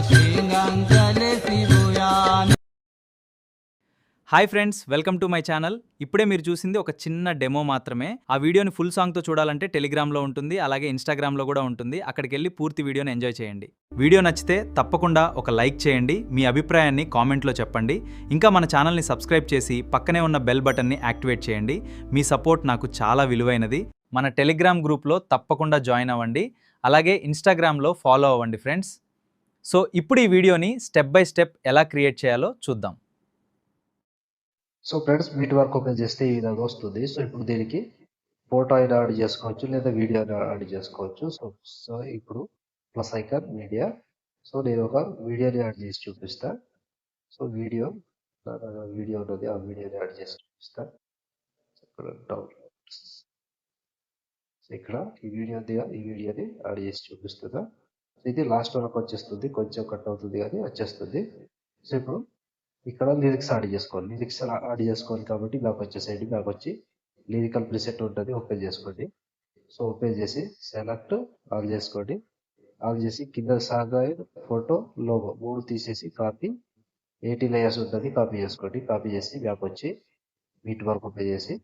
శ్రీంగంజలి శివుయాని. Hi friends, welcome to my channel. ఇప్పుడే మీరు చూసింది ఒక చిన్న డెమో మాత్రమే. ఆ వీడియోని ఫుల్ సాంగ్తో చూడాలంటే టెలిగ్రామ్లో ఉంటుంది, అలాగే ఇన్స్టాగ్రామ్లో కూడా ఉంటుంది. అక్కడికి వెళ్ళి పూర్తి వీడియోని ఎంజాయ్ చేయండి. వీడియో నచ్చితే తప్పకుండా ఒక లైక్ చేయండి, మీ అభిప్రాయాన్ని కామెంట్లో చెప్పండి. ఇంకా మన ఛానల్ని సబ్స్క్రైబ్ చేసి పక్కనే ఉన్న బెల్ బటన్ని యాక్టివేట్ చేయండి. మీ సపోర్ట్ నాకు చాలా విలువైనది. మన టెలిగ్రామ్ గ్రూప్లో తప్పకుండా జాయిన్ అవ్వండి, అలాగే ఇన్స్టాగ్రామ్లో ఫాలో అవ్వండి ఫ్రెండ్స్. సో ఇప్పుడు ఈ వీడియోని స్టెప్ బై స్టెప్ ఎలా క్రియేట్ చేయాలో చూద్దాం. సో ఫ్రెండ్స్, వీటి వరకు ఓపెన్ చేస్తే ఈ విధంగా వస్తుంది. సో ఇప్పుడు దీనికి ఫోటో అయినా యాడ్ చేసుకోవచ్చు, లేదా వీడియో అయినా యాడ్ చేసుకోవచ్చు. సో ఇప్పుడు ప్లస్ ఐకాన్ మీడియా. సో నేను ఒక వీడియోని యాడ్ చేసి చూపిస్తా. సో వీడియో ఉన్నది, ఆ వీడియోని యాడ్ చేసి చూపిస్తా. ఇక్కడ డౌన్లోడ్స్, ఇక్కడ ఈ వీడియో ఉంది, ఈ వీడియోని యాడ్ చేసి చూపిస్తుందా. సో ఇది లాస్ట్ వరకు వచ్చేస్తుంది, కొంచెం కట్ అవుతుంది కానీ వచ్చేస్తుంది. సో ఇప్పుడు ఇక్కడ లిరిక్స్ యాడ్ చేసుకోవాలి. లిరిక్స్ యాడ్ చేసుకోవాలి కాబట్టి బ్యాక్ వచ్చేసేయండి. బ్యాక్ వచ్చి లిరికల్ ప్రిసెట్ ఉంటుంది, ఓపెన్ చేసుకోండి. సో ఓపెన్ చేసి సెలెక్ట్ ఆల్ చేసుకోండి. ఆల్ చేసి కింద సాంగ్ ఫోటో లోగో 3 తీసేసి కాపీ 80 లేయర్స్ ఉంటుంది, కాపీ చేసుకోండి. కాపీ చేసి బ్యాక్ వచ్చి వీటి వరకు ఓపెన్ చేసి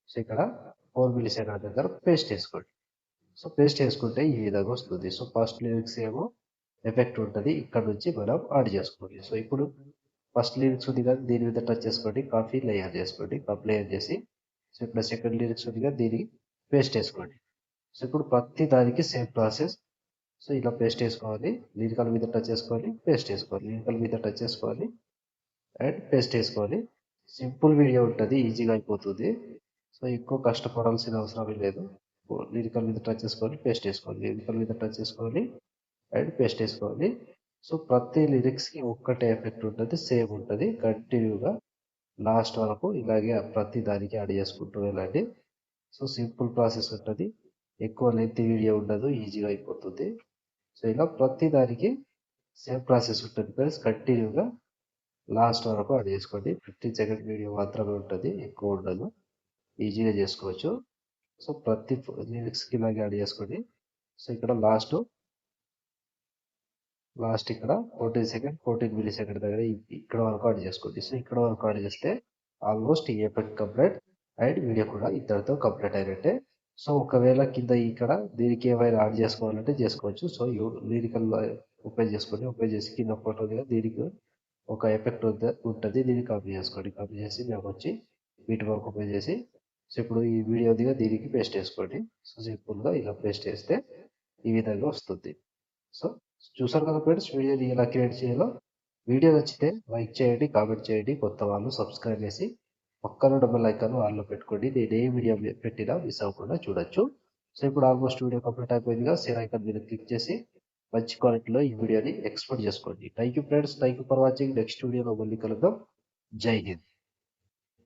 సో ఇక్కడ 4 మిల్లీ దగ్గర పేస్ట్ చేసుకోండి. సో పేస్ట్ చేసుకుంటే ఈ విధంగా వస్తుంది. సో ఫస్ట్ లిరిక్స్ ఏమో ఎఫెక్ట్ ఉంటుంది, ఇక్కడ నుంచి మనం యాడ్ చేసుకోండి. సో ఇప్పుడు ఫస్ట్ లిరిక్స్ ఉంది కదా, దీని మీద టచ్ చేసుకోండి, కాపీ లేయర్ చేసుకోండి. కాపీ లేయర్ చేసి సో ఇప్పుడు సెకండ్ లిరిక్స్ ఉంది కదా, దీనికి పేస్ట్ చేసుకోండి. సో ఇప్పుడు ప్రతి దానికి సేమ్ ప్రాసెస్. సో ఇలా పేస్ట్ చేసుకోవాలి, లిరికల్ మీద టచ్ చేసుకోవాలి, పేస్ట్ చేసుకోవాలి, లిరికల్ మీద టచ్ చేసుకోవాలి అండ్ పేస్ట్ చేసుకోవాలి. సింపుల్ వీడియో ఉంటుంది, ఈజీగా అయిపోతుంది. సో ఎక్కువ కష్టపడాల్సిన అవసరం లేదు. లిరికల్ మీద టచ్ చేసుకోవాలి, పేస్ట్ చేసుకోవాలి, లిరికల్ మీద టచ్ చేసుకోవాలి అండ్ పేస్ట్ చేసుకోవాలి. సో ప్రతి లిరిక్స్కి ఒక్కటే ఎఫెక్ట్ ఉంటుంది, సేమ్ ఉంటుంది. కంటిన్యూగా లాస్ట్ వరకు ఇలాగే ప్రతి దానికి యాడ్ చేసుకుంటూ వెళ్ళండి. సో సింపుల్ ప్రాసెస్ ఉంటుంది, ఎక్కువ లెంత్ వీడియో ఉండదు, ఈజీగా అయిపోతుంది. సో ఇలా ప్రతి దానికి సేమ్ ప్రాసెస్ ఉంటుంది ఫ్రెండ్స్. కంటిన్యూగా లాస్ట్ వరకు యాడ్ చేసుకోండి. 15 సెకండ్ వీడియో మాత్రమే ఉంటుంది, ఎక్కువ ఉండదు, ఈజీగా చేసుకోవచ్చు. సో ప్రతి లిరిక్స్కి ఇలాగే యాడ్ చేసుకోండి. సో ఇక్కడ లాస్ట్ ఇక్కడ 14 మిల్లీ సెకండ్ దగ్గర ఇక్కడ వరకు యాడ్ చేసుకోండి. సో ఇక్కడ వరకు యాడ్ చేస్తే ఆల్మోస్ట్ ఈ ఎఫెక్ట్ కంప్లీట్ అండ్ వీడియో కూడా ఇద్దరితో కంప్లీట్ అయినట్టే. సో ఒకవేళ కింద ఇక్కడ దీనికి ఏమైనా యాడ్ చేసుకోవాలంటే చేసుకోవచ్చు. సో లిరికల్ ఓపెన్ చేసుకోండి, ఓపెన్ చేసి కింద ఫోటో మీద దీనికి ఒక ఎఫెక్ట్ ఉంటుంది, దీన్ని కాపీ చేసుకోండి. కాపీ చేసి మేము వచ్చి వీటి వరకు ఓపెన్ చేసి సో ఇప్పుడు ఈ వీడియో దిగా దీనికి పేస్ట్ చేసుకోండి. సో సింపుల్గా ఇలా పేస్ట్ చేస్తే ఈ విధంగా వస్తుంది. సో చూసారు కదా ఫ్రెండ్స్, వీడియోని ఎలా క్రియేట్ చేయాలో. వీడియో నచ్చితే లైక్ చేయండి, కామెంట్ చేయండి. కొత్త వాళ్ళు సబ్స్క్రైబ్ చేసి పక్కన డబుల్ ఐకాన్ ఆన్లో పెట్టుకోండి. నేను ఏ వీడియో పెట్టినా మిస్ అవ్వకుండా చూడొచ్చు. సో ఇప్పుడు ఆల్మోస్ట్ వీడియో కంప్లీట్ అయిపోయిందిగా, షేర్ ఐకాన్ మీద క్లిక్ చేసి మంచి క్వాలిటీలో ఈ వీడియోని ఎక్స్పోర్ట్ చేసుకోండి. Thank you friends, thank you for watching. Next వీడియోలో మళ్ళీ కలుద్దాం. జై హింద్.